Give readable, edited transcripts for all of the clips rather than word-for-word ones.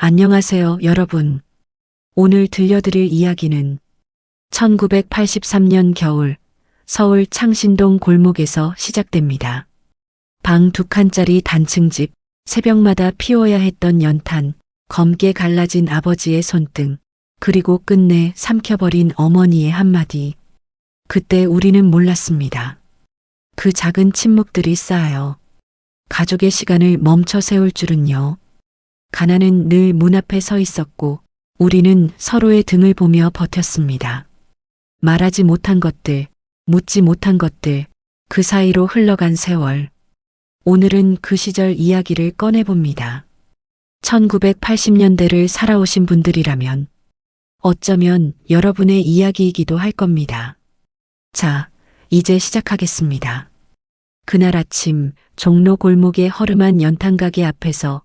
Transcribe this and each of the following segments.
안녕하세요, 여러분. 오늘 들려드릴 이야기는 1983년 겨울 서울 창신동 골목에서 시작됩니다. 방 2칸짜리 단층집, 새벽마다 피워야 했던 연탄, 검게 갈라진 아버지의 손등, 그리고 끝내 삼켜버린 어머니의 한마디. 그때 우리는 몰랐습니다. 그 작은 침묵들이 쌓여 가족의 시간을 멈춰 세울 줄은요. 가난은 늘 문 앞에 서 있었고 우리는 서로의 등을 보며 버텼습니다. 말하지 못한 것들, 묻지 못한 것들, 그 사이로 흘러간 세월. 오늘은 그 시절 이야기를 꺼내봅니다. 1980년대를 살아오신 분들이라면 어쩌면 여러분의 이야기이기도 할 겁니다. 자, 이제 시작하겠습니다. 그날 아침 종로 골목의 허름한 연탄가게 앞에서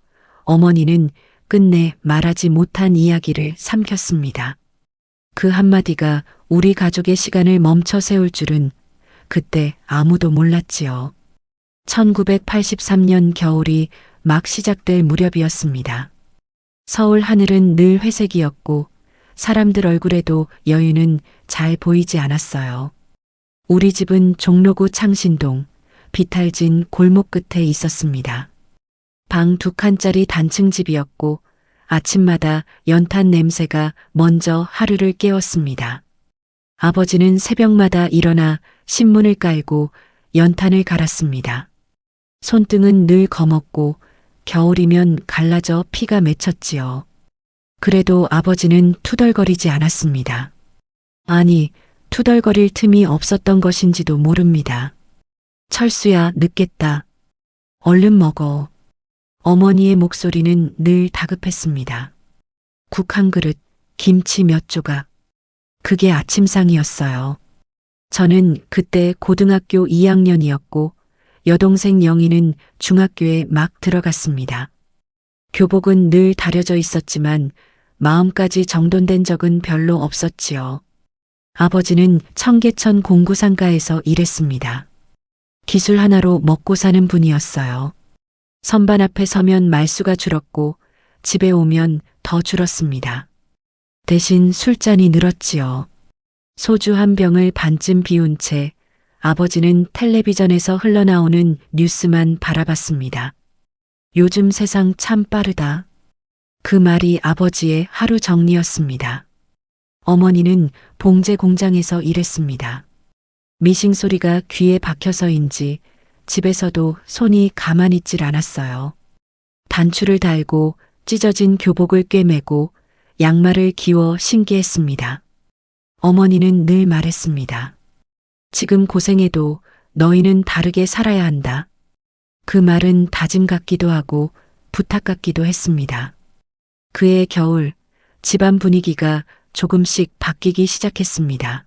어머니는 끝내 말하지 못한 이야기를 삼켰습니다. 그 한마디가 우리 가족의 시간을 멈춰 세울 줄은 그때 아무도 몰랐지요. 1983년 겨울이 막 시작될 무렵이었습니다. 서울 하늘은 늘 회색이었고 사람들 얼굴에도 여유는 잘 보이지 않았어요. 우리 집은 종로구 창신동, 비탈진 골목 끝에 있었습니다. 방 2칸짜리 단층 집이었고 아침마다 연탄 냄새가 먼저 하루를 깨웠습니다. 아버지는 새벽마다 일어나 신문을 깔고 연탄을 갈았습니다. 손등은 늘 검었고 겨울이면 갈라져 피가 맺혔지요. 그래도 아버지는 투덜거리지 않았습니다. 아니, 투덜거릴 틈이 없었던 것인지도 모릅니다. 철수야, 늦겠다. 얼른 먹어. 어머니의 목소리는 늘 다급했습니다. 국 한 그릇, 김치 몇 조각. 그게 아침상이었어요. 저는 그때 고등학교 2학년이었고 여동생 영희는 중학교에 막 들어갔습니다. 교복은 늘 다려져 있었지만 마음까지 정돈된 적은 별로 없었지요. 아버지는 청계천 공구상가에서 일했습니다. 기술 하나로 먹고 사는 분이었어요. 선반 앞에 서면 말수가 줄었고 집에 오면 더 줄었습니다. 대신 술잔이 늘었지요. 소주 한 병을 반쯤 비운 채 아버지는 텔레비전에서 흘러나오는 뉴스만 바라봤습니다. 요즘 세상 참 빠르다. 그 말이 아버지의 하루 정리였습니다. 어머니는 봉제 공장에서 일했습니다. 미싱 소리가 귀에 박혀서인지 집에서도 손이 가만히 있질 않았어요. 단추를 달고 찢어진 교복을 꿰매고 양말을 기워 신게 했습니다. 어머니는 늘 말했습니다. 지금 고생해도 너희는 다르게 살아야 한다. 그 말은 다짐 같기도 하고 부탁 같기도 했습니다. 그해 겨울 집안 분위기가 조금씩 바뀌기 시작했습니다.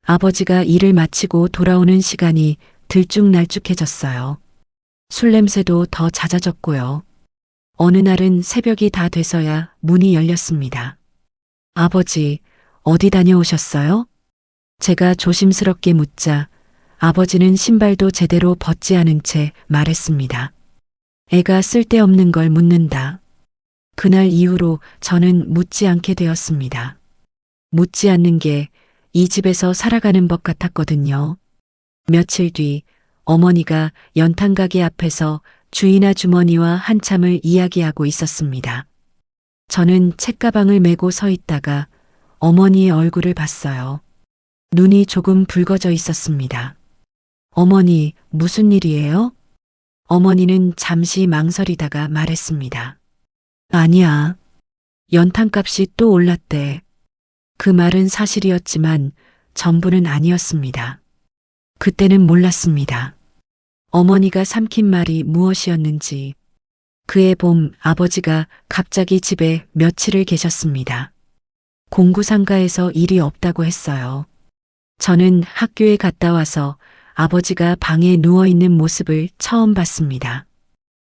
아버지가 일을 마치고 돌아오는 시간이 들쭉날쭉해졌어요. 술 냄새도 더 잦아졌고요. 어느 날은 새벽이 다 돼서야 문이 열렸습니다. 아버지, 어디 다녀오셨어요? 제가 조심스럽게 묻자 아버지는 신발도 제대로 벗지 않은 채 말했습니다. 애가 쓸데없는 걸 묻는다. 그날 이후로 저는 묻지 않게 되었습니다. 묻지 않는 게 이 집에서 살아가는 법 같았거든요. 며칠 뒤 어머니가 연탄가게 앞에서 주인 아주머니와 한참을 이야기하고 있었습니다. 저는 책가방을 메고 서 있다가 어머니의 얼굴을 봤어요. 눈이 조금 붉어져 있었습니다. 어머니, 무슨 일이에요? 어머니는 잠시 망설이다가 말했습니다. 아니야. 연탄값이 또 올랐대. 그 말은 사실이었지만 전부는 아니었습니다. 그때는 몰랐습니다. 어머니가 삼킨 말이 무엇이었는지. 그해 봄 아버지가 갑자기 집에 며칠을 계셨습니다. 공구상가에서 일이 없다고 했어요. 저는 학교에 갔다 와서 아버지가 방에 누워있는 모습을 처음 봤습니다.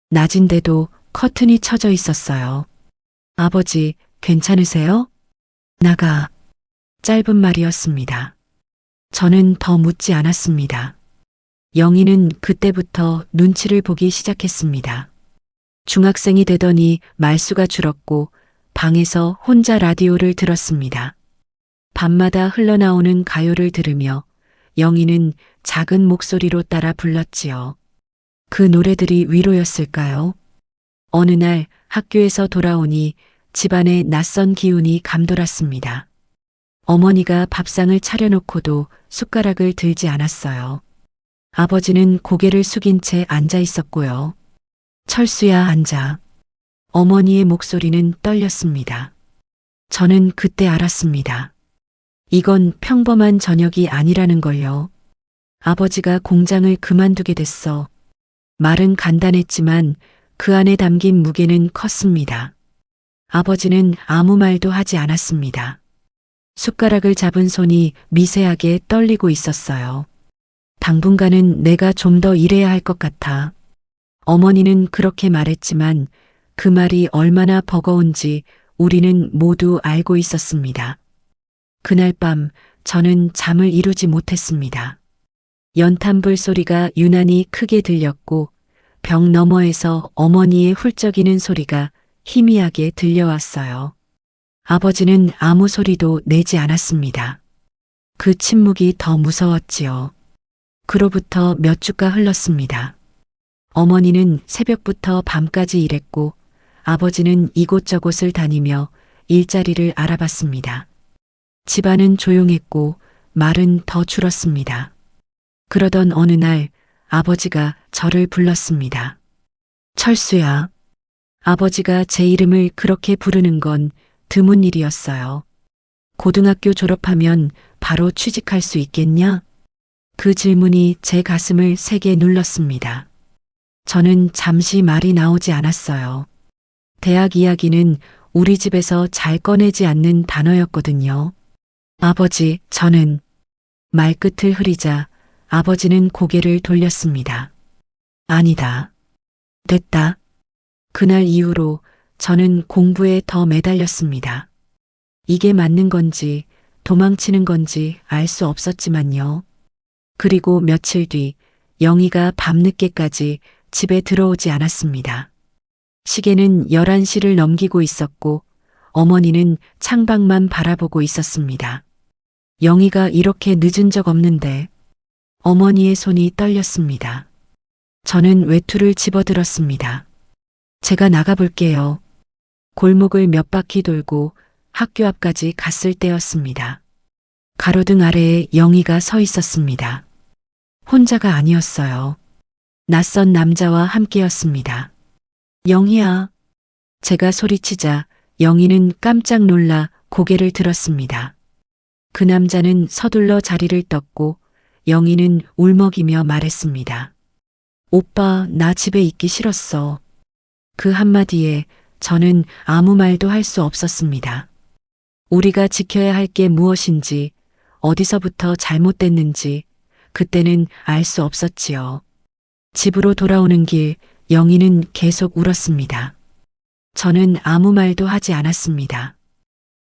낮인데도 커튼이 쳐져 있었어요. 아버지, 괜찮으세요? 나가. 짧은 말이었습니다. 저는 더 묻지 않았습니다. 영희는 그때부터 눈치를 보기 시작했습니다. 중학생이 되더니 말수가 줄었고 방에서 혼자 라디오를 들었습니다. 밤마다 흘러나오는 가요를 들으며 영희는 작은 목소리로 따라 불렀지요. 그 노래들이 위로였을까요? 어느 날 학교에서 돌아오니 집안에 낯선 기운이 감돌았습니다. 어머니가 밥상을 차려놓고도 숟가락을 들지 않았어요. 아버지는 고개를 숙인 채 앉아 있었고요. 철수야, 앉아. 어머니의 목소리는 떨렸습니다. 저는 그때 알았습니다. 이건 평범한 저녁이 아니라는 걸요. 아버지가 공장을 그만두게 됐어. 말은 간단했지만 그 안에 담긴 무게는 컸습니다. 아버지는 아무 말도 하지 않았습니다. 숟가락을 잡은 손이 미세하게 떨리고 있었어요. 당분간은 내가 좀 더 일해야 할 것 같아. 어머니는 그렇게 말했지만 그 말이 얼마나 버거운지 우리는 모두 알고 있었습니다. 그날 밤 저는 잠을 이루지 못했습니다. 연탄불 소리가 유난히 크게 들렸고 벽 너머에서 어머니의 훌쩍이는 소리가 희미하게 들려왔어요. 아버지는 아무 소리도 내지 않았습니다. 그 침묵이 더 무서웠지요. 그로부터 몇 주가 흘렀습니다. 어머니는 새벽부터 밤까지 일했고 아버지는 이곳저곳을 다니며 일자리를 알아봤습니다. 집안은 조용했고 말은 더 줄었습니다. 그러던 어느 날 아버지가 저를 불렀습니다. 철수야. 아버지가 제 이름을 그렇게 부르는 건 드문 일이었어요. 고등학교 졸업하면 바로 취직할 수 있겠냐? 그 질문이 제 가슴을 세게 눌렀습니다. 저는 잠시 말이 나오지 않았어요. 대학 이야기는 우리 집에서 잘 꺼내지 않는 단어였거든요. 아버지, 저는 말끝을 흐리자 아버지는 고개를 돌렸습니다. 아니다. 됐다. 그날 이후로 저는 공부에 더 매달렸습니다. 이게 맞는 건지 도망치는 건지 알 수 없었지만요. 그리고 며칠 뒤 영희가 밤늦게까지 집에 들어오지 않았습니다. 시계는 11시를 넘기고 있었고 어머니는 창밖만 바라보고 있었습니다. 영희가 이렇게 늦은 적 없는데 어머니의 손이 떨렸습니다. 저는 외투를 집어들었습니다. 제가 나가볼게요. 골목을 몇 바퀴 돌고 학교 앞까지 갔을 때였습니다. 가로등 아래에 영희가 서 있었습니다. 혼자가 아니었어요. 낯선 남자와 함께였습니다. 영희야. 제가 소리치자 영희는 깜짝 놀라 고개를 들었습니다. 그 남자는 서둘러 자리를 떴고 영희는 울먹이며 말했습니다. 오빠, 나 집에 있기 싫었어. 그 한마디에 저는 아무 말도 할 수 없었습니다. 우리가 지켜야 할 게 무엇인지, 어디서부터 잘못됐는지 그때는 알 수 없었지요. 집으로 돌아오는 길 영희는 계속 울었습니다. 저는 아무 말도 하지 않았습니다.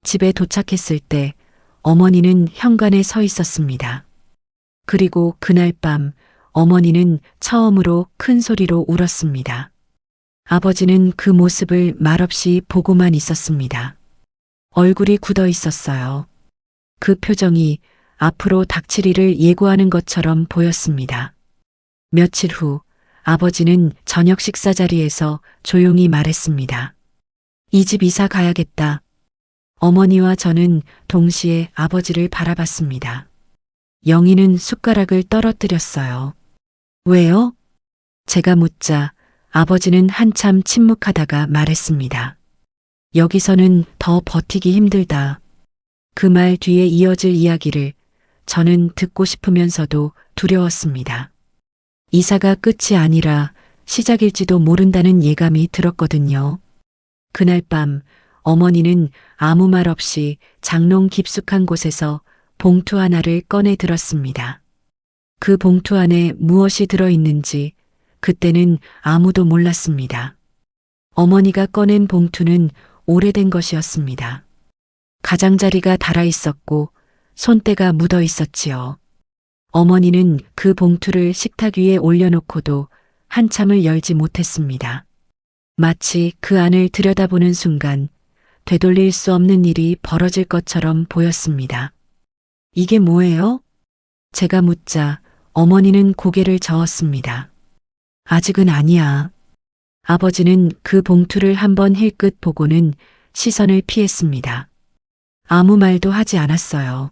집에 도착했을 때 어머니는 현관에 서 있었습니다. 그리고 그날 밤 어머니는 처음으로 큰 소리로 울었습니다. 아버지는 그 모습을 말없이 보고만 있었습니다. 얼굴이 굳어 있었어요. 그 표정이 앞으로 닥칠 일을 예고하는 것처럼 보였습니다. 며칠 후 아버지는 저녁 식사 자리에서 조용히 말했습니다. 이 집 이사 가야겠다. 어머니와 저는 동시에 아버지를 바라봤습니다. 영희는 숟가락을 떨어뜨렸어요. 왜요? 제가 묻자 아버지는 한참 침묵하다가 말했습니다. 여기서는 더 버티기 힘들다. 그 말 뒤에 이어질 이야기를 저는 듣고 싶으면서도 두려웠습니다. 이사가 끝이 아니라 시작일지도 모른다는 예감이 들었거든요. 그날 밤 어머니는 아무 말 없이 장롱 깊숙한 곳에서 봉투 하나를 꺼내 들었습니다. 그 봉투 안에 무엇이 들어있는지 그때는 아무도 몰랐습니다. 어머니가 꺼낸 봉투는 오래된 것이었습니다. 가장자리가 닳아 있었고 손때가 묻어 있었지요. 어머니는 그 봉투를 식탁 위에 올려놓고도 한참을 열지 못했습니다. 마치 그 안을 들여다보는 순간 되돌릴 수 없는 일이 벌어질 것처럼 보였습니다. 이게 뭐예요? 제가 묻자 어머니는 고개를 저었습니다. 아직은 아니야. 아버지는 그 봉투를 한번 힐끗 보고는 시선을 피했습니다. 아무 말도 하지 않았어요.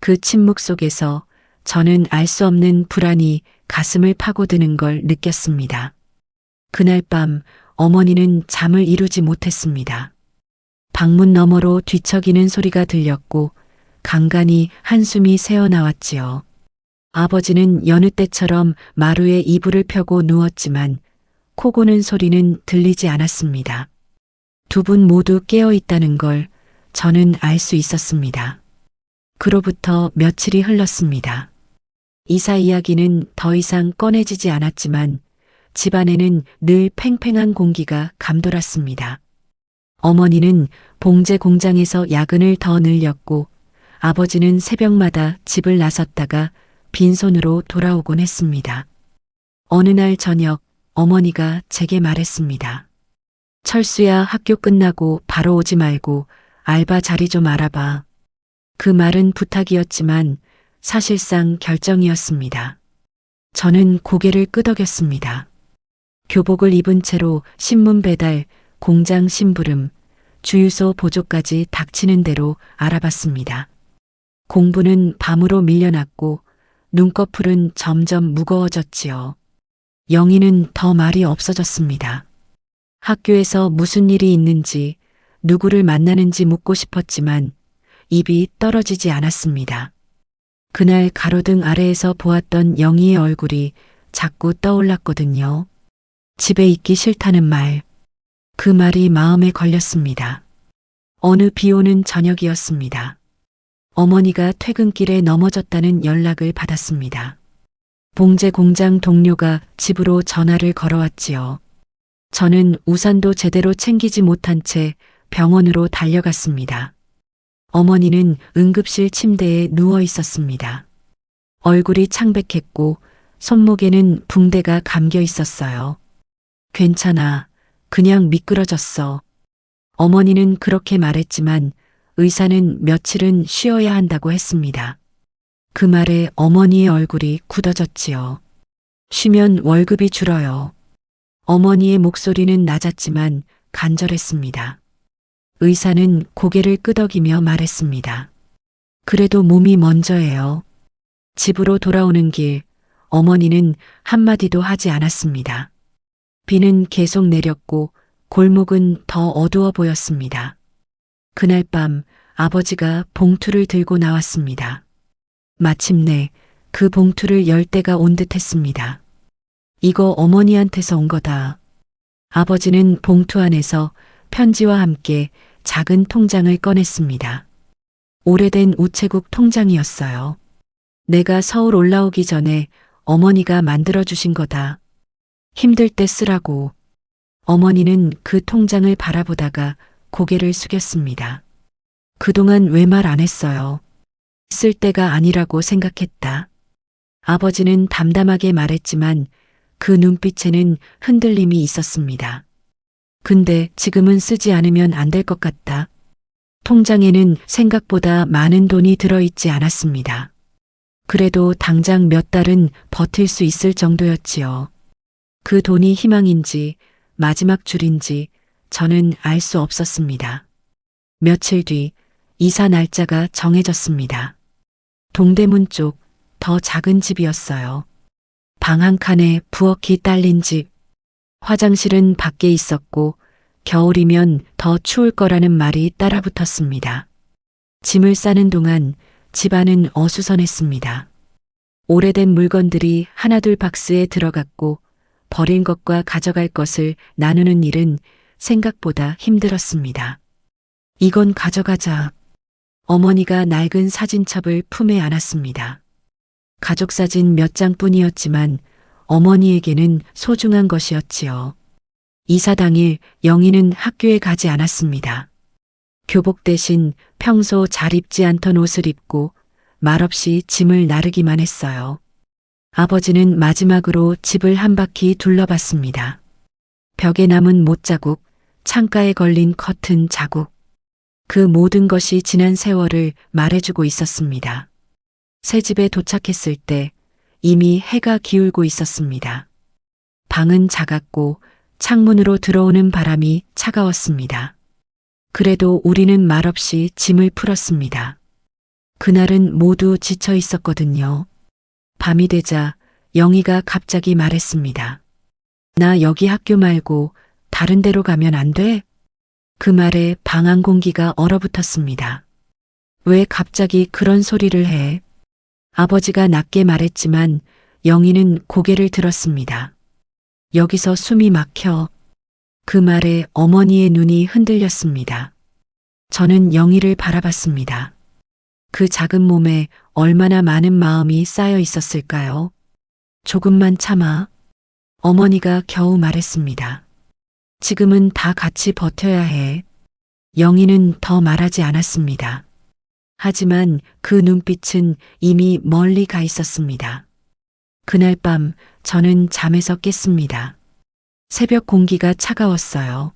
그 침묵 속에서 저는 알 수 없는 불안이 가슴을 파고드는 걸 느꼈습니다. 그날 밤 어머니는 잠을 이루지 못했습니다. 방문 너머로 뒤척이는 소리가 들렸고 간간히 한숨이 새어나왔지요. 아버지는 여느 때처럼 마루에 이불을 펴고 누웠지만 코 고는 소리는 들리지 않았습니다. 두 분 모두 깨어 있다는 걸 저는 알 수 있었습니다. 그로부터 며칠이 흘렀습니다. 이사 이야기는 더 이상 꺼내지지 않았지만 집안에는 늘 팽팽한 공기가 감돌았습니다. 어머니는 봉제 공장에서 야근을 더 늘렸고 아버지는 새벽마다 집을 나섰다가 빈손으로 돌아오곤 했습니다. 어느 날 저녁 어머니가 제게 말했습니다. 철수야, 학교 끝나고 바로 오지 말고 알바 자리 좀 알아봐. 그 말은 부탁이었지만 사실상 결정이었습니다. 저는 고개를 끄덕였습니다. 교복을 입은 채로 신문 배달, 공장 심부름, 주유소 보조까지 닥치는 대로 알아봤습니다. 공부는 밤으로 밀려났고 눈꺼풀은 점점 무거워졌지요. 영희는 더 말이 없어졌습니다. 학교에서 무슨 일이 있는지, 누구를 만나는지 묻고 싶었지만 입이 떨어지지 않았습니다. 그날 가로등 아래에서 보았던 영희의 얼굴이 자꾸 떠올랐거든요. 집에 있기 싫다는 말. 그 말이 마음에 걸렸습니다. 어느 비 오는 저녁이었습니다. 어머니가 퇴근길에 넘어졌다는 연락을 받았습니다. 봉제 공장 동료가 집으로 전화를 걸어왔지요. 저는 우산도 제대로 챙기지 못한 채 병원으로 달려갔습니다. 어머니는 응급실 침대에 누워 있었습니다. 얼굴이 창백했고 손목에는 붕대가 감겨 있었어요. 괜찮아. 그냥 미끄러졌어. 어머니는 그렇게 말했지만 의사는 며칠은 쉬어야 한다고 했습니다. 그 말에 어머니의 얼굴이 굳어졌지요. 쉬면 월급이 줄어요. 어머니의 목소리는 낮았지만 간절했습니다. 의사는 고개를 끄덕이며 말했습니다. 그래도 몸이 먼저예요. 집으로 돌아오는 길, 어머니는 한마디도 하지 않았습니다. 비는 계속 내렸고 골목은 더 어두워 보였습니다. 그날 밤 아버지가 봉투를 들고 나왔습니다. 마침내 그 봉투를 열 때가 온 듯 했습니다. 이거 어머니한테서 온 거다. 아버지는 봉투 안에서 편지와 함께 작은 통장을 꺼냈습니다. 오래된 우체국 통장이었어요. 내가 서울 올라오기 전에 어머니가 만들어주신 거다. 힘들 때 쓰라고. 어머니는 그 통장을 바라보다가 고개를 숙였습니다. 그동안 왜 말 안 했어요? 쓸 때가 아니라고 생각했다. 아버지는 담담하게 말했지만 그 눈빛에는 흔들림이 있었습니다. 근데 지금은 쓰지 않으면 안 될 것 같다. 통장에는 생각보다 많은 돈이 들어있지 않았습니다. 그래도 당장 몇 달은 버틸 수 있을 정도였지요. 그 돈이 희망인지 마지막 줄인지 저는 알 수 없었습니다. 며칠 뒤 이사 날짜가 정해졌습니다. 동대문 쪽 더 작은 집이었어요. 방 한 칸에 부엌이 딸린 집. 화장실은 밖에 있었고 겨울이면 더 추울 거라는 말이 따라붙었습니다. 짐을 싸는 동안 집안은 어수선했습니다. 오래된 물건들이 하나둘 박스에 들어갔고 버린 것과 가져갈 것을 나누는 일은 생각보다 힘들었습니다. 이건 가져가자. 어머니가 낡은 사진첩을 품에 안았습니다. 가족 사진 몇 장뿐이었지만 어머니에게는 소중한 것이었지요. 이사 당일 영희는 학교에 가지 않았습니다. 교복 대신 평소 잘 입지 않던 옷을 입고 말없이 짐을 나르기만 했어요. 아버지는 마지막으로 집을 한 바퀴 둘러봤습니다. 벽에 남은 못자국, 창가에 걸린 커튼 자국. 그 모든 것이 지난 세월을 말해주고 있었습니다. 새 집에 도착했을 때 이미 해가 기울고 있었습니다. 방은 작았고 창문으로 들어오는 바람이 차가웠습니다. 그래도 우리는 말없이 짐을 풀었습니다. 그날은 모두 지쳐 있었거든요. 밤이 되자 영희가 갑자기 말했습니다. 나 여기 학교 말고 다른 데로 가면 안 돼? 그 말에 방 안 공기가 얼어붙었습니다. 왜 갑자기 그런 소리를 해? 아버지가 낮게 말했지만 영희는 고개를 들었습니다. 여기서 숨이 막혀. 그 말에 어머니의 눈이 흔들렸습니다. 저는 영희를 바라봤습니다. 그 작은 몸에 얼마나 많은 마음이 쌓여 있었을까요? 조금만 참아. 어머니가 겨우 말했습니다. 지금은 다 같이 버텨야 해. 영희는 더 말하지 않았습니다. 하지만 그 눈빛은 이미 멀리 가 있었습니다. 그날 밤 저는 잠에서 깼습니다. 새벽 공기가 차가웠어요.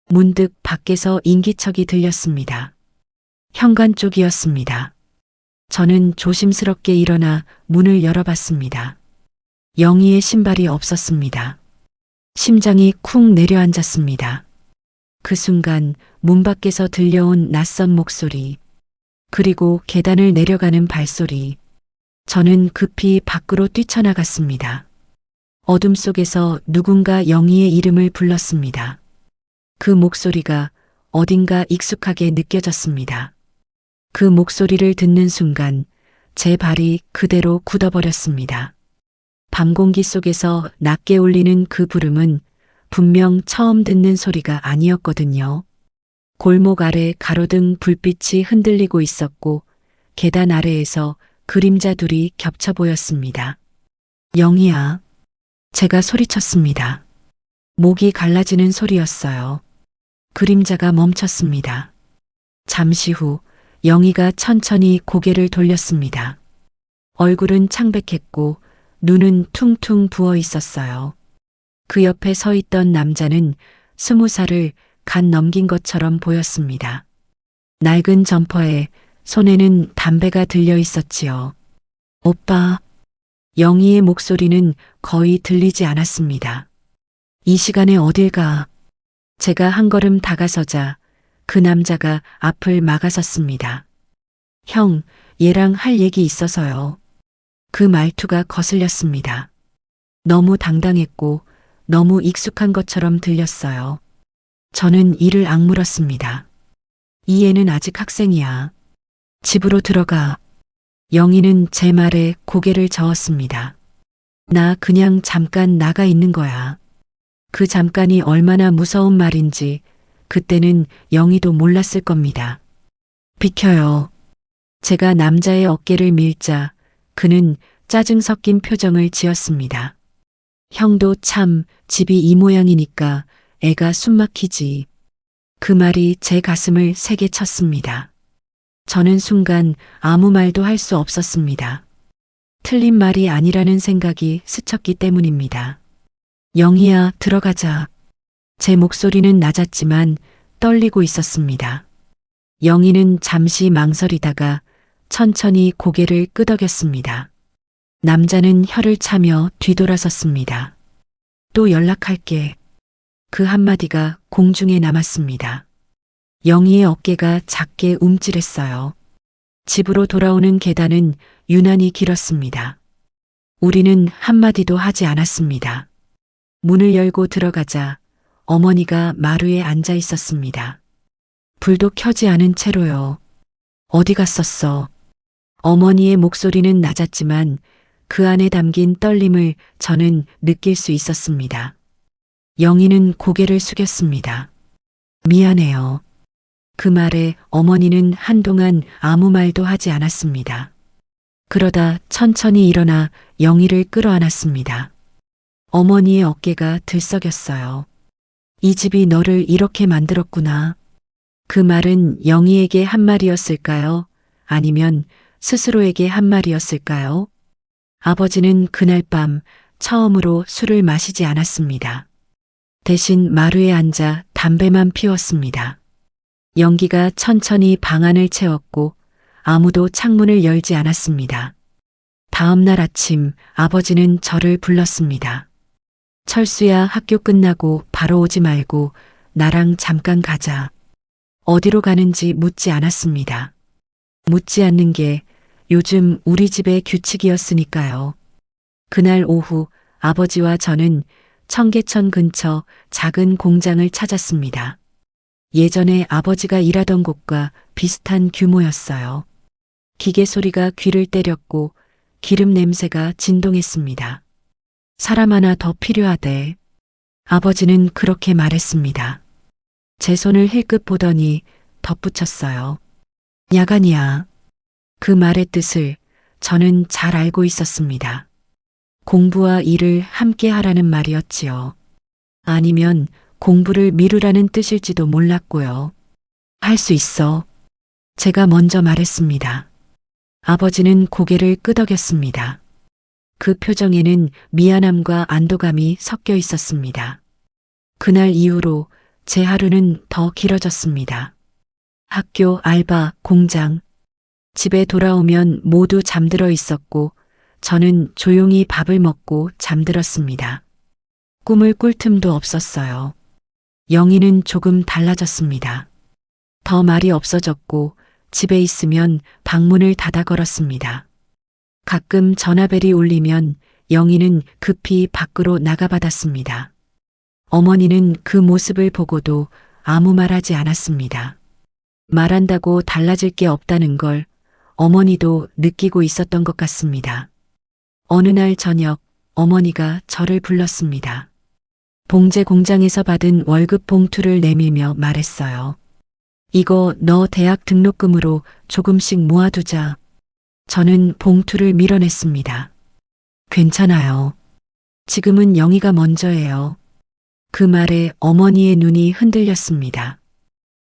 문득 밖에서 인기척이 들렸습니다. 현관 쪽이었습니다. 저는 조심스럽게 일어나 문을 열어봤습니다. 영희의 신발이 없었습니다. 심장이 쿵 내려앉았습니다. 그 순간 문 밖에서 들려온 낯선 목소리, 그리고 계단을 내려가는 발소리. 저는 급히 밖으로 뛰쳐나갔습니다. 어둠 속에서 누군가 영희의 이름을 불렀습니다. 그 목소리가 어딘가 익숙하게 느껴졌습니다. 그 목소리를 듣는 순간 제 발이 그대로 굳어버렸습니다. 밤 공기 속에서 낮게 울리는 그 부름은 분명 처음 듣는 소리가 아니었거든요. 골목 아래 가로등 불빛이 흔들리고 있었고 계단 아래에서 그림자 둘이 겹쳐 보였습니다. 영희야. 제가 소리쳤습니다. 목이 갈라지는 소리였어요. 그림자가 멈췄습니다. 잠시 후 영희가 천천히 고개를 돌렸습니다. 얼굴은 창백했고 눈은 퉁퉁 부어 있었어요. 그 옆에 서 있던 남자는 20살을 갓 넘긴 것처럼 보였습니다. 낡은 점퍼에 손에는 담배가 들려 있었지요. 오빠. 영희의 목소리는 거의 들리지 않았습니다. 이 시간에 어딜 가? 제가 한 걸음 다가서자 그 남자가 앞을 막아섰습니다. 형, 얘랑 할 얘기 있어서요. 그 말투가 거슬렸습니다. 너무 당당했고 너무 익숙한 것처럼 들렸어요. 저는 이를 악물었습니다. 이 애는 아직 학생이야. 집으로 들어가. 영희는 제 말에 고개를 저었습니다. 나 그냥 잠깐 나가 있는 거야. 그 잠깐이 얼마나 무서운 말인지 그때는 영희도 몰랐을 겁니다. 비켜요. 제가 남자의 어깨를 밀자 그는 짜증 섞인 표정을 지었습니다. 형도 참 집이 이 모양이니까 애가 숨막히지. 그 말이 제 가슴을 세게 쳤습니다. 저는 순간 아무 말도 할 수 없었습니다. 틀린 말이 아니라는 생각이 스쳤기 때문입니다. 영희야, 들어가자. 제 목소리는 낮았지만 떨리고 있었습니다. 영희는 잠시 망설이다가 천천히 고개를 끄덕였습니다. 남자는 혀를 차며 뒤돌아섰습니다. 또 연락할게. 그 한마디가 공중에 남았습니다. 영희의 어깨가 작게 움찔했어요. 집으로 돌아오는 계단은 유난히 길었습니다. 우리는 한마디도 하지 않았습니다. 문을 열고 들어가자 어머니가 마루에 앉아 있었습니다. 불도 켜지 않은 채로요. 어디 갔었어? 어머니의 목소리는 낮았지만 그 안에 담긴 떨림을 저는 느낄 수 있었습니다. 영희는 고개를 숙였습니다. 미안해요. 그 말에 어머니는 한동안 아무 말도 하지 않았습니다. 그러다 천천히 일어나 영희를 끌어안았습니다. 어머니의 어깨가 들썩였어요. 이 집이 너를 이렇게 만들었구나. 그 말은 영희에게 한 말이었을까요? 아니면 스스로에게 한 말이었을까요? 아버지는 그날 밤 처음으로 술을 마시지 않았습니다. 대신 마루에 앉아 담배만 피웠습니다. 연기가 천천히 방 안을 채웠고 아무도 창문을 열지 않았습니다. 다음 날 아침 아버지는 저를 불렀습니다. 철수야, 학교 끝나고 바로 오지 말고 나랑 잠깐 가자. 어디로 가는지 묻지 않았습니다. 묻지 않는 게 요즘 우리 집의 규칙이었으니까요. 그날 오후 아버지와 저는 청계천 근처 작은 공장을 찾았습니다. 예전에 아버지가 일하던 곳과 비슷한 규모였어요. 기계 소리가 귀를 때렸고 기름 냄새가 진동했습니다. 사람 하나 더 필요하대. 아버지는 그렇게 말했습니다. 제 손을 힐끗 보더니 덧붙였어요. 야간이야. 그 말의 뜻을 저는 잘 알고 있었습니다. 공부와 일을 함께 하라는 말이었지요. 아니면 공부를 미루라는 뜻일지도 몰랐고요. 할 수 있어. 제가 먼저 말했습니다. 아버지는 고개를 끄덕였습니다. 그 표정에는 미안함과 안도감이 섞여 있었습니다. 그날 이후로 제 하루는 더 길어졌습니다. 학교, 알바, 공장. 집에 돌아오면 모두 잠들어 있었고 저는 조용히 밥을 먹고 잠들었습니다. 꿈을 꿀 틈도 없었어요. 영희는 조금 달라졌습니다. 더 말이 없어졌고 집에 있으면 방문을 닫아 걸었습니다. 가끔 전화벨이 울리면 영희는 급히 밖으로 나가받았습니다. 어머니는 그 모습을 보고도 아무 말하지 않았습니다. 말한다고 달라질 게 없다는 걸 어머니도 느끼고 있었던 것 같습니다. 어느 날 저녁 어머니가 저를 불렀습니다. 봉제 공장에서 받은 월급 봉투를 내밀며 말했어요. 이거 너 대학 등록금으로 조금씩 모아두자. 저는 봉투를 밀어냈습니다. 괜찮아요. 지금은 영희가 먼저예요. 그 말에 어머니의 눈이 흔들렸습니다.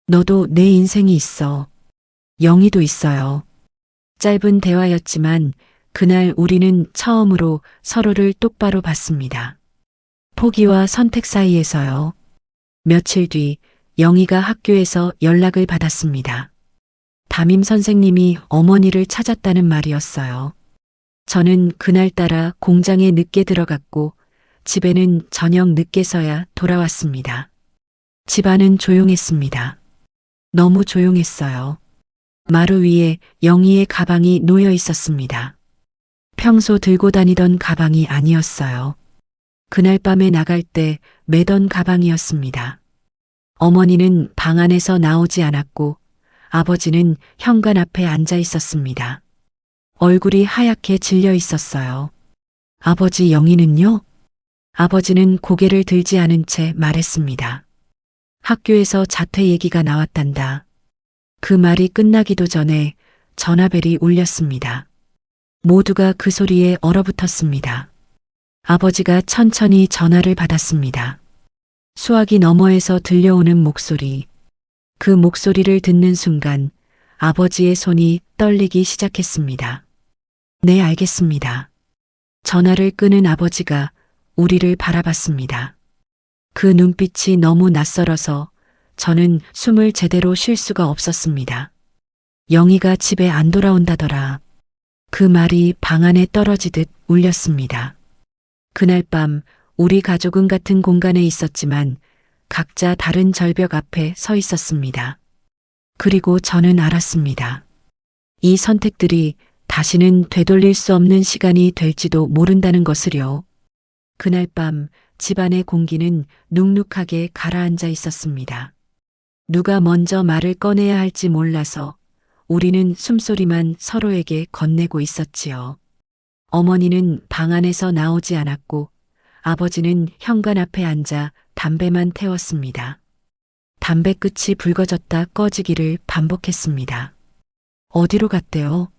너도 내 인생이 있어. 영희도 있어요. 짧은 대화였지만 그날 우리는 처음으로 서로를 똑바로 봤습니다. 포기와 선택 사이에서요. 며칠 뒤 영희가 학교에서 연락을 받았습니다. 담임 선생님이 어머니를 찾았다는 말이었어요. 저는 그날따라 공장에 늦게 들어갔고 집에는 저녁 늦게서야 돌아왔습니다. 집안은 조용했습니다. 너무 조용했어요. 마루 위에 영희의 가방이 놓여 있었습니다. 평소 들고 다니던 가방이 아니었어요. 그날 밤에 나갈 때 매던 가방이었습니다. 어머니는 방 안에서 나오지 않았고 아버지는 현관 앞에 앉아 있었습니다. 얼굴이 하얗게 질려 있었어요. 아버지, 영희는요? 아버지는 고개를 들지 않은 채 말했습니다. 학교에서 자퇴 얘기가 나왔단다. 그 말이 끝나기도 전에 전화벨이 울렸습니다. 모두가 그 소리에 얼어붙었습니다. 아버지가 천천히 전화를 받았습니다. 수화기 너머에서 들려오는 목소리. 그 목소리를 듣는 순간 아버지의 손이 떨리기 시작했습니다. 네, 알겠습니다. 전화를 끄는 아버지가 우리를 바라봤습니다. 그 눈빛이 너무 낯설어서 저는 숨을 제대로 쉴 수가 없었습니다. 영희가 집에 안 돌아온다더라. 그 말이 방 안에 떨어지듯 울렸습니다. 그날 밤 우리 가족은 같은 공간에 있었지만 각자 다른 절벽 앞에 서 있었습니다. 그리고 저는 알았습니다. 이 선택들이 다시는 되돌릴 수 없는 시간이 될지도 모른다는 것을요. 그날 밤 집안의 공기는 눅눅하게 가라앉아 있었습니다. 누가 먼저 말을 꺼내야 할지 몰라서 우리는 숨소리만 서로에게 건네고 있었지요. 어머니는 방 안에서 나오지 않았고 아버지는 현관 앞에 앉아 담배만 태웠습니다. 담배 끝이 붉어졌다 꺼지기를 반복했습니다. 어디로 갔대요?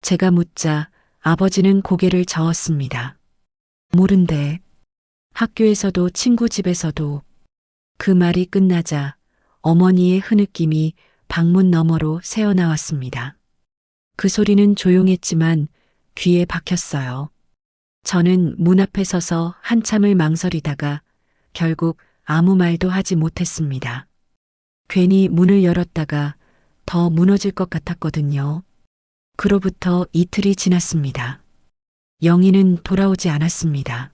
제가 묻자 아버지는 고개를 저었습니다. 모른대. 학교에서도 친구 집에서도. 그 말이 끝나자 어머니의 흐느낌이 방문 너머로 새어나왔습니다. 그 소리는 조용했지만 귀에 박혔어요. 저는 문 앞에 서서 한참을 망설이다가 결국 아무 말도 하지 못했습니다. 괜히 문을 열었다가 더 무너질 것 같았거든요. 그로부터 이틀이 지났습니다. 영희는 돌아오지 않았습니다.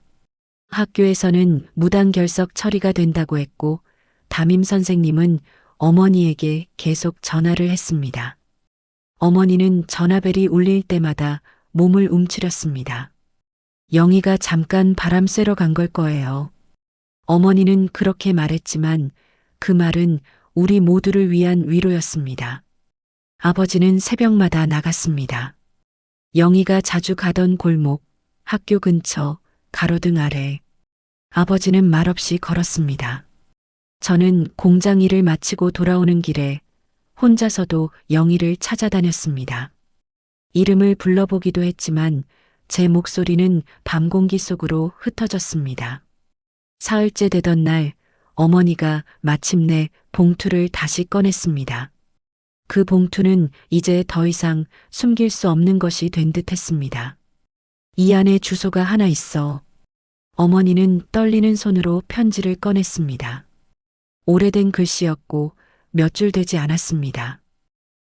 학교에서는 무단결석 처리가 된다고 했고 담임 선생님은 어머니에게 계속 전화를 했습니다. 어머니는 전화벨이 울릴 때마다 몸을 움츠렸습니다. 영희가 잠깐 바람 쐬러 간 걸 거예요. 어머니는 그렇게 말했지만 그 말은 우리 모두를 위한 위로였습니다. 아버지는 새벽마다 나갔습니다. 영희가 자주 가던 골목, 학교 근처, 가로등 아래. 아버지는 말없이 걸었습니다. 저는 공장 일을 마치고 돌아오는 길에 혼자서도 영희를 찾아다녔습니다. 이름을 불러보기도 했지만 제 목소리는 밤 공기 속으로 흩어졌습니다. 사흘째 되던 날 어머니가 마침내 봉투를 다시 꺼냈습니다. 그 봉투는 이제 더 이상 숨길 수 없는 것이 된 듯 했습니다. 이 안에 주소가 하나 있어. 어머니는 떨리는 손으로 편지를 꺼냈습니다. 오래된 글씨였고 몇 줄 되지 않았습니다.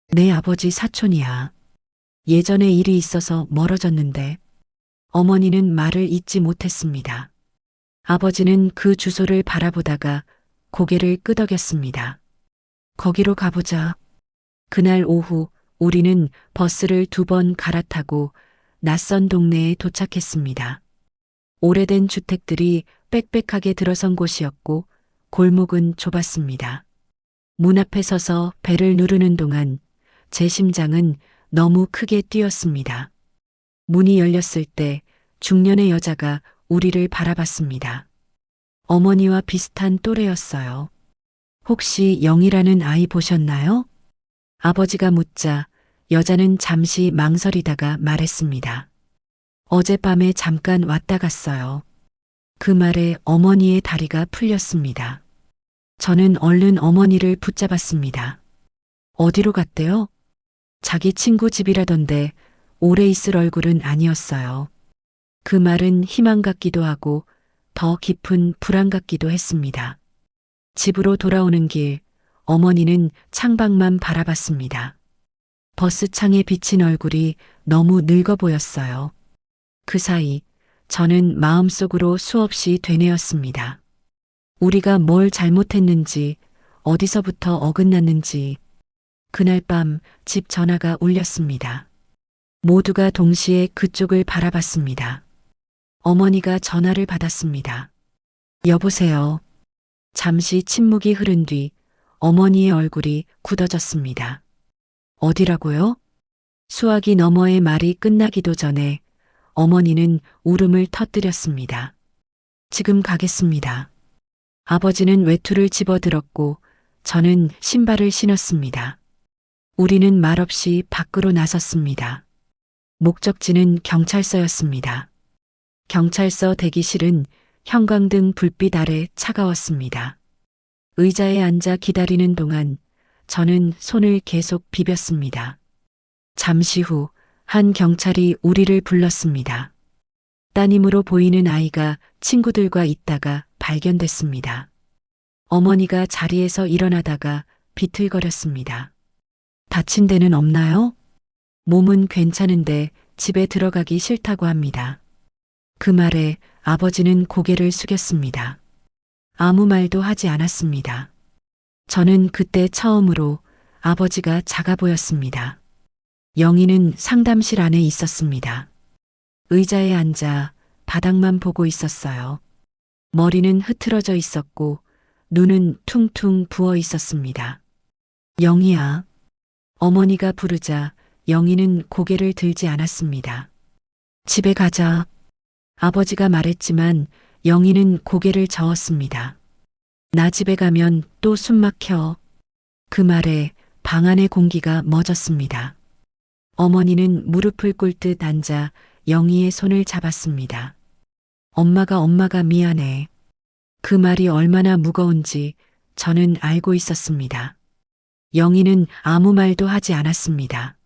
내 아버지 사촌이야. 예전에 일이 있어서 멀어졌는데. 어머니는 말을 잇지 못했습니다. 아버지는 그 주소를 바라보다가 고개를 끄덕였습니다. 거기로 가보자. 그날 오후 우리는 버스를 2번 갈아타고 낯선 동네에 도착했습니다. 오래된 주택들이 빽빽하게 들어선 곳이었고 골목은 좁았습니다. 문 앞에 서서 벨을 누르는 동안 제 심장은 너무 크게 뛰었습니다. 문이 열렸을 때 중년의 여자가 우리를 바라봤습니다. 어머니와 비슷한 또래였어요. 혹시 영희라는 아이 보셨나요? 아버지가 묻자 여자는 잠시 망설이다가 말했습니다. 어젯밤에 잠깐 왔다 갔어요. 그 말에 어머니의 다리가 풀렸습니다. 저는 얼른 어머니를 붙잡았습니다. 어디로 갔대요? 자기 친구 집이라던데 오래 있을 얼굴은 아니었어요. 그 말은 희망 같기도 하고 더 깊은 불안 같기도 했습니다. 집으로 돌아오는 길, 어머니는 창밖만 바라봤습니다. 버스 창에 비친 얼굴이 너무 늙어 보였어요. 그 사이 저는 마음속으로 수없이 되뇌었습니다. 우리가 뭘 잘못했는지, 어디서부터 어긋났는지. 그날 밤 집 전화가 울렸습니다. 모두가 동시에 그쪽을 바라봤습니다. 어머니가 전화를 받았습니다. 여보세요. 잠시 침묵이 흐른 뒤 어머니의 얼굴이 굳어졌습니다. 어디라고요? 수화기 너머의 말이 끝나기도 전에 어머니는 울음을 터뜨렸습니다. 지금 가겠습니다. 아버지는 외투를 집어들었고 저는 신발을 신었습니다. 우리는 말없이 밖으로 나섰습니다. 목적지는 경찰서였습니다. 경찰서 대기실은 형광등 불빛 아래 차가웠습니다. 의자에 앉아 기다리는 동안 저는 손을 계속 비볐습니다. 잠시 후 한 경찰이 우리를 불렀습니다. 따님으로 보이는 아이가 친구들과 있다가 발견됐습니다. 어머니가 자리에서 일어나다가 비틀거렸습니다. 다친 데는 없나요? 몸은 괜찮은데 집에 들어가기 싫다고 합니다. 그 말에 아버지는 고개를 숙였습니다. 아무 말도 하지 않았습니다. 저는 그때 처음으로 아버지가 작아 보였습니다. 영희는 상담실 안에 있었습니다. 의자에 앉아 바닥만 보고 있었어요. 머리는 흐트러져 있었고 눈은 퉁퉁 부어 있었습니다. 영희야. 어머니가 부르자 영희는 고개를 들지 않았습니다. 집에 가자. 아버지가 말했지만 영희는 고개를 저었습니다. 나 집에 가면 또 숨 막혀. 그 말에 방 안의 공기가 멎었습니다. 어머니는 무릎을 꿇듯 앉아 영희의 손을 잡았습니다. 엄마가 미안해. 그 말이 얼마나 무거운지 저는 알고 있었습니다. 영희는 아무 말도 하지 않았습니다.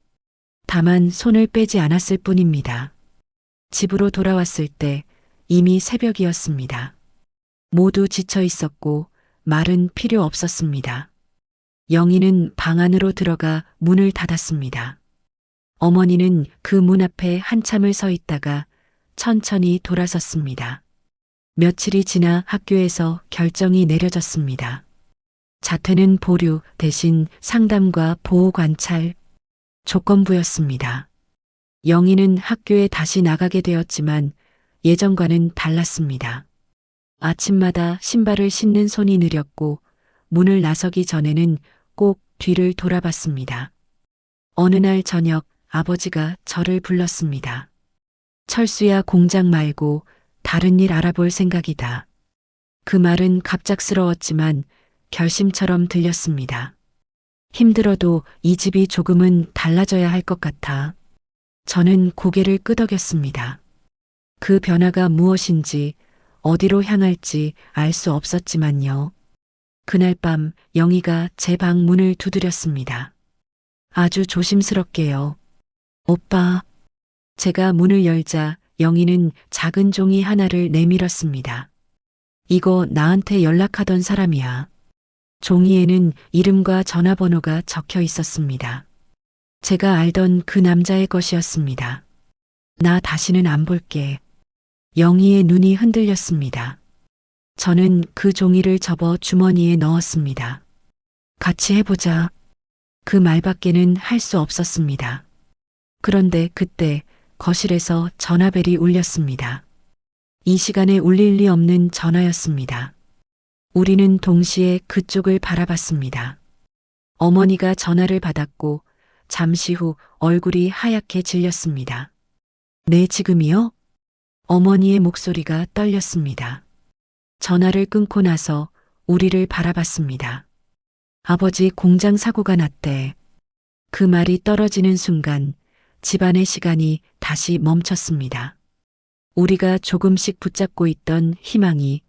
다만 손을 빼지 않았을 뿐입니다. 집으로 돌아왔을 때 이미 새벽이었습니다. 모두 지쳐 있었고 말은 필요 없었습니다. 영희는 방 안으로 들어가 문을 닫았습니다. 어머니는 그 문 앞에 한참을 서 있다가 천천히 돌아섰습니다. 며칠이 지나 학교에서 결정이 내려졌습니다. 자퇴는 보류 대신 상담과 보호 관찰 조건부였습니다. 영희는 학교에 다시 나가게 되었지만 예전과는 달랐습니다. 아침마다 신발을 신는 손이 느렸고 문을 나서기 전에는 꼭 뒤를 돌아봤습니다. 어느 날 저녁 아버지가 저를 불렀습니다. 철수야, 공장 말고 다른 일 알아볼 생각이다. 그 말은 갑작스러웠지만 결심처럼 들렸습니다. 힘들어도 이 집이 조금은 달라져야 할 것 같아. 저는 고개를 끄덕였습니다. 그 변화가 무엇인지 어디로 향할지 알 수 없었지만요. 그날 밤 영희가 제 방 문을 두드렸습니다. 아주 조심스럽게요. 오빠. 제가 문을 열자 영희는 작은 종이 하나를 내밀었습니다. 이거 나한테 연락하던 사람이야. 종이에는 이름과 전화번호가 적혀 있었습니다. 제가 알던 그 남자의 것이었습니다. 나 다시는 안 볼게. 영희의 눈이 흔들렸습니다. 저는 그 종이를 접어 주머니에 넣었습니다. 같이 해보자. 그 말밖에는 할 수 없었습니다. 그런데 그때 거실에서 전화벨이 울렸습니다. 이 시간에 울릴 리 없는 전화였습니다. 우리는 동시에 그쪽을 바라봤습니다. 어머니가 전화를 받았고 잠시 후 얼굴이 하얗게 질렸습니다. 네, 지금이요? 어머니의 목소리가 떨렸습니다. 전화를 끊고 나서 우리를 바라봤습니다. 아버지 공장 사고가 났대. 그 말이 떨어지는 순간 집안의 시간이 다시 멈췄습니다. 우리가 조금씩 붙잡고 있던 희망이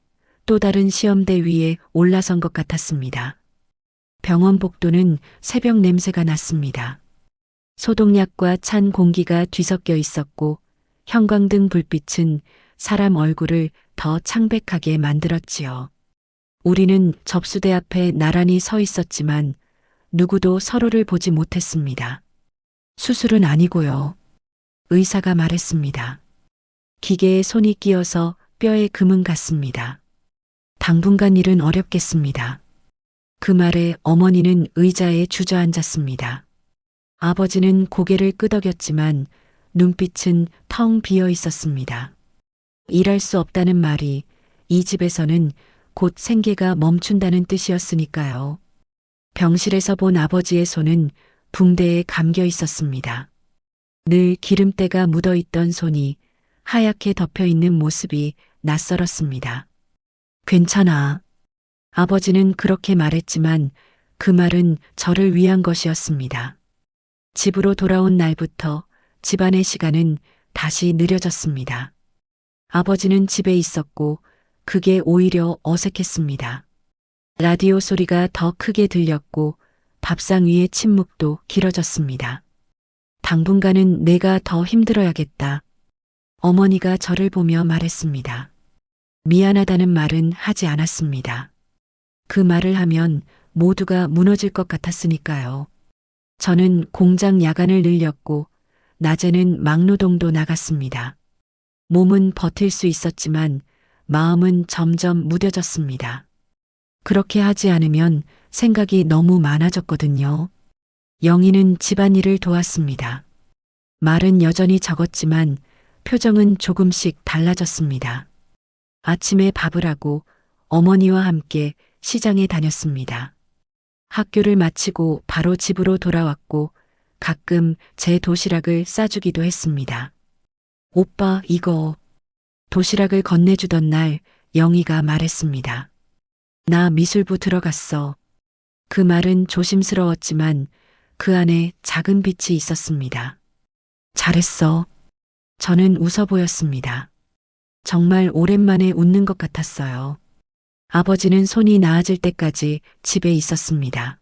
또 다른 시험대 위에 올라선 것 같았습니다. 병원 복도는 새벽 냄새가 났습니다. 소독약과 찬 공기가 뒤섞여 있었고 형광등 불빛은 사람 얼굴을 더 창백하게 만들었지요. 우리는 접수대 앞에 나란히 서 있었지만 누구도 서로를 보지 못했습니다. 수술은 아니고요. 의사가 말했습니다. 기계에 손이 끼어서 뼈에 금은 같습니다. 당분간 일은 어렵겠습니다. 그 말에 어머니는 의자에 주저앉았습니다. 아버지는 고개를 끄덕였지만 눈빛은 텅 비어 있었습니다. 일할 수 없다는 말이 이 집에서는 곧 생계가 멈춘다는 뜻이었으니까요. 병실에서 본 아버지의 손은 붕대에 감겨 있었습니다. 늘 기름때가 묻어 있던 손이 하얗게 덮여 있는 모습이 낯설었습니다. 괜찮아. 아버지는 그렇게 말했지만 그 말은 저를 위한 것이었습니다. 집으로 돌아온 날부터 집안의 시간은 다시 느려졌습니다. 아버지는 집에 있었고 그게 오히려 어색했습니다. 라디오 소리가 더 크게 들렸고 밥상 위의 침묵도 길어졌습니다. 당분간은 내가 더 힘들어야겠다. 어머니가 저를 보며 말했습니다. 미안하다는 말은 하지 않았습니다. 그 말을 하면 모두가 무너질 것 같았으니까요. 저는 공장 야간을 늘렸고 낮에는 막노동도 나갔습니다. 몸은 버틸 수 있었지만 마음은 점점 무뎌졌습니다. 그렇게 하지 않으면 생각이 너무 많아졌거든요. 영희는 집안일을 도왔습니다. 말은 여전히 적었지만 표정은 조금씩 달라졌습니다. 아침에 밥을 하고 어머니와 함께 시장에 다녔습니다. 학교를 마치고 바로 집으로 돌아왔고 가끔 제 도시락을 싸주기도 했습니다. 오빠, 이거. 도시락을 건네주던 날 영희가 말했습니다. 나 미술부 들어갔어. 그 말은 조심스러웠지만 그 안에 작은 빛이 있었습니다. 잘했어. 저는 웃어 보였습니다. 정말 오랜만에 웃는 것 같았어요. 아버지는 손이 나아질 때까지 집에 있었습니다.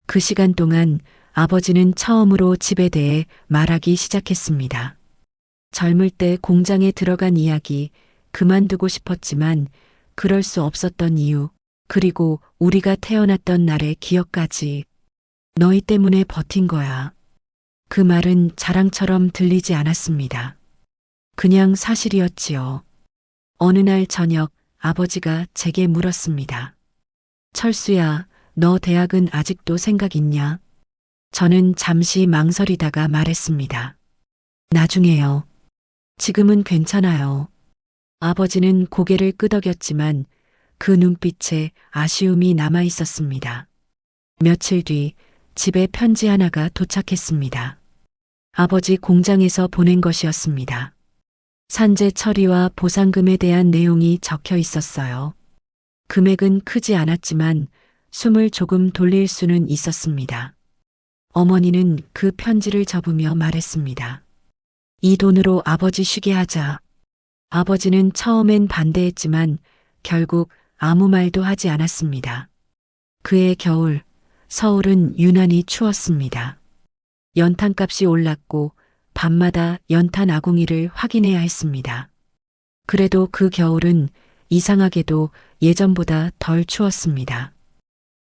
그 시간 동안 아버지는 처음으로 집에 대해 말하기 시작했습니다. 젊을 때 공장에 들어간 이야기, 그만두고 싶었지만 그럴 수 없었던 이유, 그리고 우리가 태어났던 날의 기억까지. 너희 때문에 버틴 거야. 그 말은 자랑처럼 들리지 않았습니다. 그냥 사실이었지요. 어느 날 저녁 아버지가 제게 물었습니다. 철수야, 너 대학은 아직도 생각 있냐? 저는 잠시 망설이다가 말했습니다. 나중에요. 지금은 괜찮아요. 아버지는 고개를 끄덕였지만 그 눈빛에 아쉬움이 남아 있었습니다. 며칠 뒤 집에 편지 하나가 도착했습니다. 아버지 공장에서 보낸 것이었습니다. 산재 처리와 보상금에 대한 내용이 적혀 있었어요. 금액은 크지 않았지만 숨을 조금 돌릴 수는 있었습니다. 어머니는 그 편지를 접으며 말했습니다. 이 돈으로 아버지 쉬게 하자. 아버지는 처음엔 반대했지만 결국 아무 말도 하지 않았습니다. 그해 겨울, 서울은 유난히 추웠습니다. 연탄값이 올랐고 밤마다 연탄 아궁이를 확인해야 했습니다. 그래도 그 겨울은 이상하게도 예전보다 덜 추웠습니다.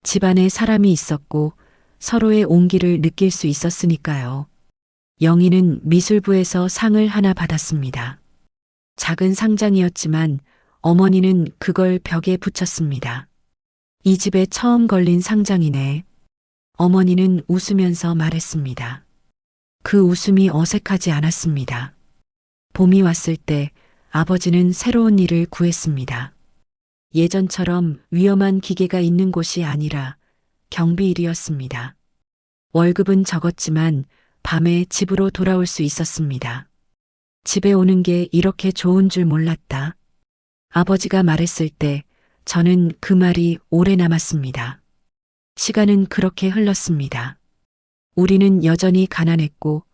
집안에 사람이 있었고 서로의 온기를 느낄 수 있었으니까요. 영희는 미술부에서 상을 하나 받았습니다. 작은 상장이었지만 어머니는 그걸 벽에 붙였습니다. 이 집에 처음 걸린 상장이네. 어머니는 웃으면서 말했습니다. 그 웃음이 어색하지 않았습니다. 봄이 왔을 때 아버지는 새로운 일을 구했습니다. 예전처럼 위험한 기계가 있는 곳이 아니라 경비일이었습니다. 월급은 적었지만 밤에 집으로 돌아올 수 있었습니다. 집에 오는 게 이렇게 좋은 줄 몰랐다. 아버지가 말했을 때 저는 그 말이 오래 남았습니다. 시간은 그렇게 흘렀습니다. 우리는 여전히 가난했고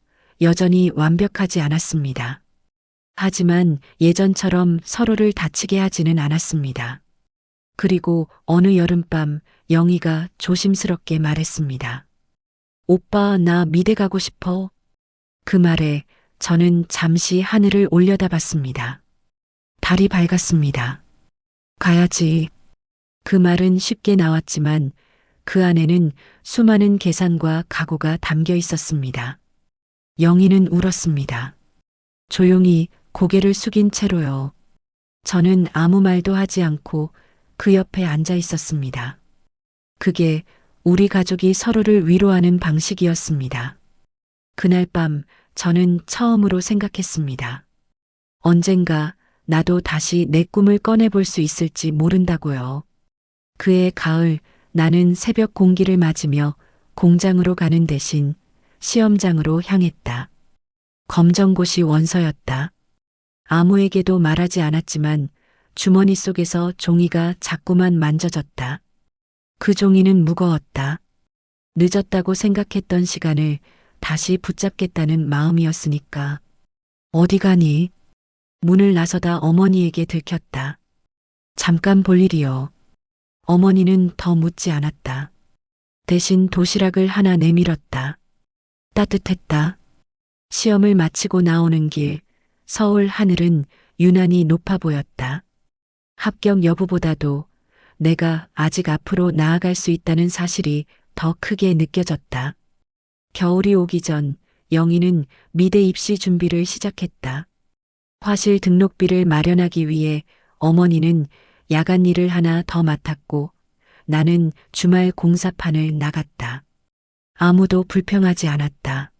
여전히 완벽하지 않았습니다. 하지만 예전처럼 서로를 다치게 하지는 않았습니다. 그리고 어느 여름밤 영희가 조심스럽게 말했습니다. 오빠, 나 미대 가고 싶어. 그 말에 저는 잠시 하늘을 올려다봤습니다. 달이 밝았습니다. 가야지. 그 말은 쉽게 나왔지만 그 안에는 수많은 계산과 각오가 담겨 있었습니다. 영희는 울었습니다. 조용히 고개를 숙인 채로요. 저는 아무 말도 하지 않고 그 옆에 앉아 있었습니다. 그게 우리 가족이 서로를 위로하는 방식이었습니다. 그날 밤 저는 처음으로 생각했습니다. 언젠가 나도 다시 내 꿈을 꺼내볼 수 있을지 모른다고요. 그해 가을 나는 새벽 공기를 맞으며 공장으로 가는 대신 시험장으로 향했다. 검정고시 원서였다. 아무에게도 말하지 않았지만 주머니 속에서 종이가 자꾸만 만져졌다. 그 종이는 무거웠다. 늦었다고 생각했던 시간을 다시 붙잡겠다는 마음이었으니까. 어디 가니? 문을 나서다 어머니에게 들켰다. 잠깐 볼 일이요. 어머니는 더 묻지 않았다. 대신 도시락을 하나 내밀었다. 따뜻했다. 시험을 마치고 나오는 길, 서울 하늘은 유난히 높아 보였다. 합격 여부보다도 내가 아직 앞으로 나아갈 수 있다는 사실이 더 크게 느껴졌다. 겨울이 오기 전 영희는 미대 입시 준비를 시작했다. 화실 등록비를 마련하기 위해 어머니는 야간 일을 하나 더 맡았고 나는 주말 공사판을 나갔다. 아무도 불평하지 않았다.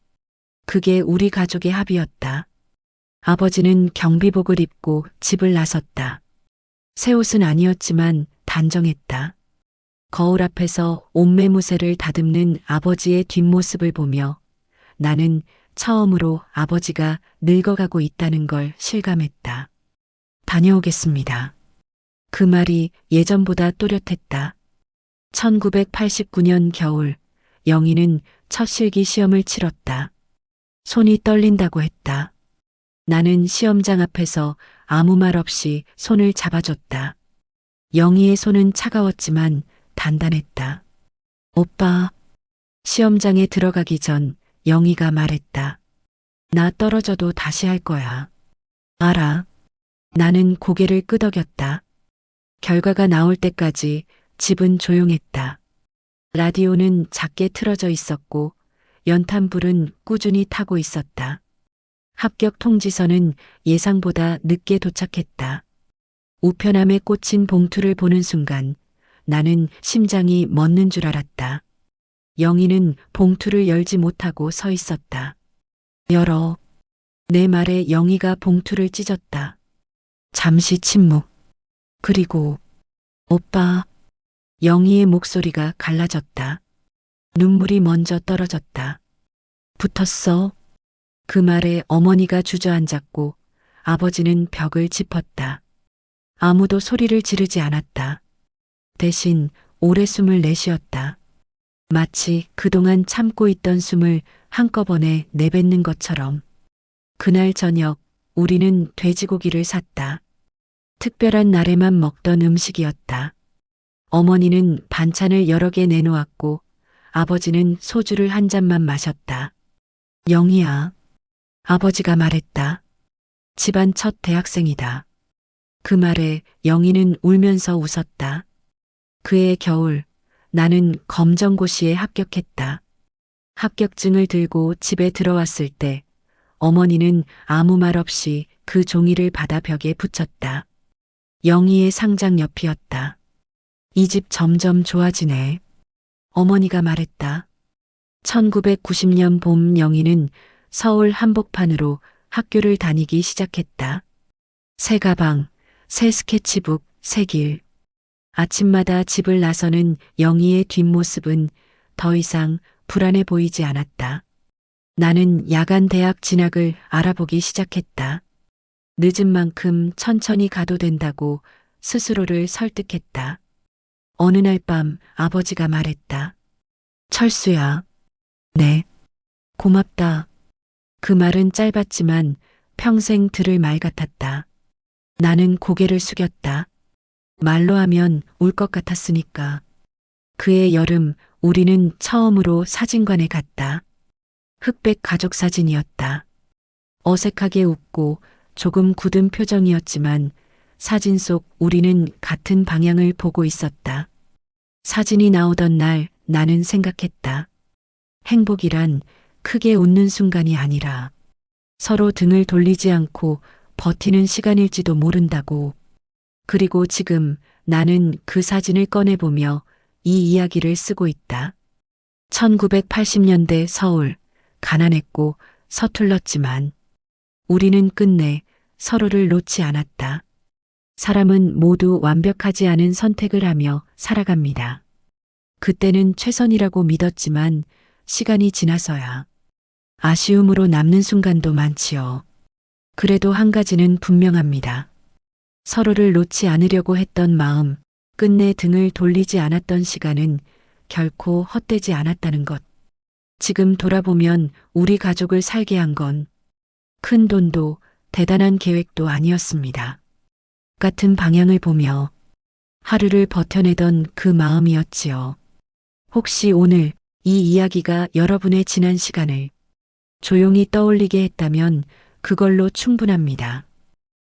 그게 우리 가족의 합의였다. 아버지는 경비복을 입고 집을 나섰다. 새 옷은 아니었지만 단정했다. 거울 앞에서 옷매무새를 다듬는 아버지의 뒷모습을 보며 나는 처음으로 아버지가 늙어가고 있다는 걸 실감했다. 다녀오겠습니다. 그 말이 예전보다 또렷했다. 1989년 겨울, 영희는 첫 실기 시험을 치렀다. 손이 떨린다고 했다. 나는 시험장 앞에서 아무 말 없이 손을 잡아줬다. 영희의 손은 차가웠지만 단단했다. 오빠, 시험장에 들어가기 전 영희가 말했다. 나 떨어져도 다시 할 거야. 알아. 나는 고개를 끄덕였다. 결과가 나올 때까지 집은 조용했다. 라디오는 작게 틀어져 있었고 연탄불은 꾸준히 타고 있었다. 합격 통지서는 예상보다 늦게 도착했다. 우편함에 꽂힌 봉투를 보는 순간 나는 심장이 멎는 줄 알았다. 영희는 봉투를 열지 못하고 서 있었다. 열어. 내 말에 영희가 봉투를 찢었다. 잠시 침묵. 그리고 오빠. 영희의 목소리가 갈라졌다. 눈물이 먼저 떨어졌다. 붙었어. 그 말에 어머니가 주저앉았고 아버지는 벽을 짚었다. 아무도 소리를 지르지 않았다. 대신 오래 숨을 내쉬었다. 마치 그동안 참고 있던 숨을 한꺼번에 내뱉는 것처럼. 그날 저녁 우리는 돼지고기를 샀다. 특별한 날에만 먹던 음식이었다. 어머니는 반찬을 여러 개 내놓았고 아버지는 소주를 한 잔만 마셨다. 영희야. 아버지가 말했다. 집안 첫 대학생이다. 그 말에 영희는 울면서 웃었다. 그해 겨울 나는 검정고시에 합격했다. 합격증을 들고 집에 들어왔을 때 어머니는 아무 말 없이 그 종이를 받아 벽에 붙였다. 영희의 상장 옆이었다. 이 집 점점 좋아지네. 어머니가 말했다. 1990년 봄 영희는 서울 한복판으로 학교를 다니기 시작했다. 새 가방, 새 스케치북, 새 길. 아침마다 집을 나서는 영희의 뒷모습은 더 이상 불안해 보이지 않았다. 나는 야간 대학 진학을 알아보기 시작했다. 늦은 만큼 천천히 가도 된다고 스스로를 설득했다. 어느 날 밤 아버지가 말했다. 철수야. 네. 고맙다. 그 말은 짧았지만 평생 들을 말 같았다. 나는 고개를 숙였다. 말로 하면 울 것 같았으니까. 그해 여름 우리는 처음으로 사진관에 갔다. 흑백 가족 사진이었다. 어색하게 웃고 조금 굳은 표정이었지만 사진 속 우리는 같은 방향을 보고 있었다. 사진이 나오던 날 나는 생각했다. 행복이란 크게 웃는 순간이 아니라 서로 등을 돌리지 않고 버티는 시간일지도 모른다고. 그리고 지금 나는 그 사진을 꺼내보며 이 이야기를 쓰고 있다. 1980년대 서울, 가난했고 서툴렀지만 우리는 끝내 서로를 놓지 않았다. 사람은 모두 완벽하지 않은 선택을 하며 살아갑니다. 그때는 최선이라고 믿었지만 시간이 지나서야 아쉬움으로 남는 순간도 많지요. 그래도 한 가지는 분명합니다. 서로를 놓지 않으려고 했던 마음, 끝내 등을 돌리지 않았던 시간은 결코 헛되지 않았다는 것. 지금 돌아보면 우리 가족을 살게 한 건 큰 돈도 대단한 계획도 아니었습니다. 같은 방향을 보며 하루를 버텨내던 그 마음이었지요. 혹시 오늘 이 이야기가 여러분의 지난 시간을 조용히 떠올리게 했다면 그걸로 충분합니다.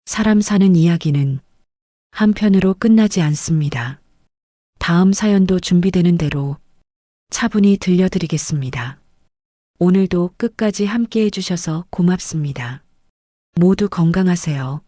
사람 사는 이야기는 한편으로 끝나지 않습니다. 다음 사연도 준비되는 대로 차분히 들려드리겠습니다. 오늘도 끝까지 함께 해주셔서 고맙습니다. 모두 건강하세요.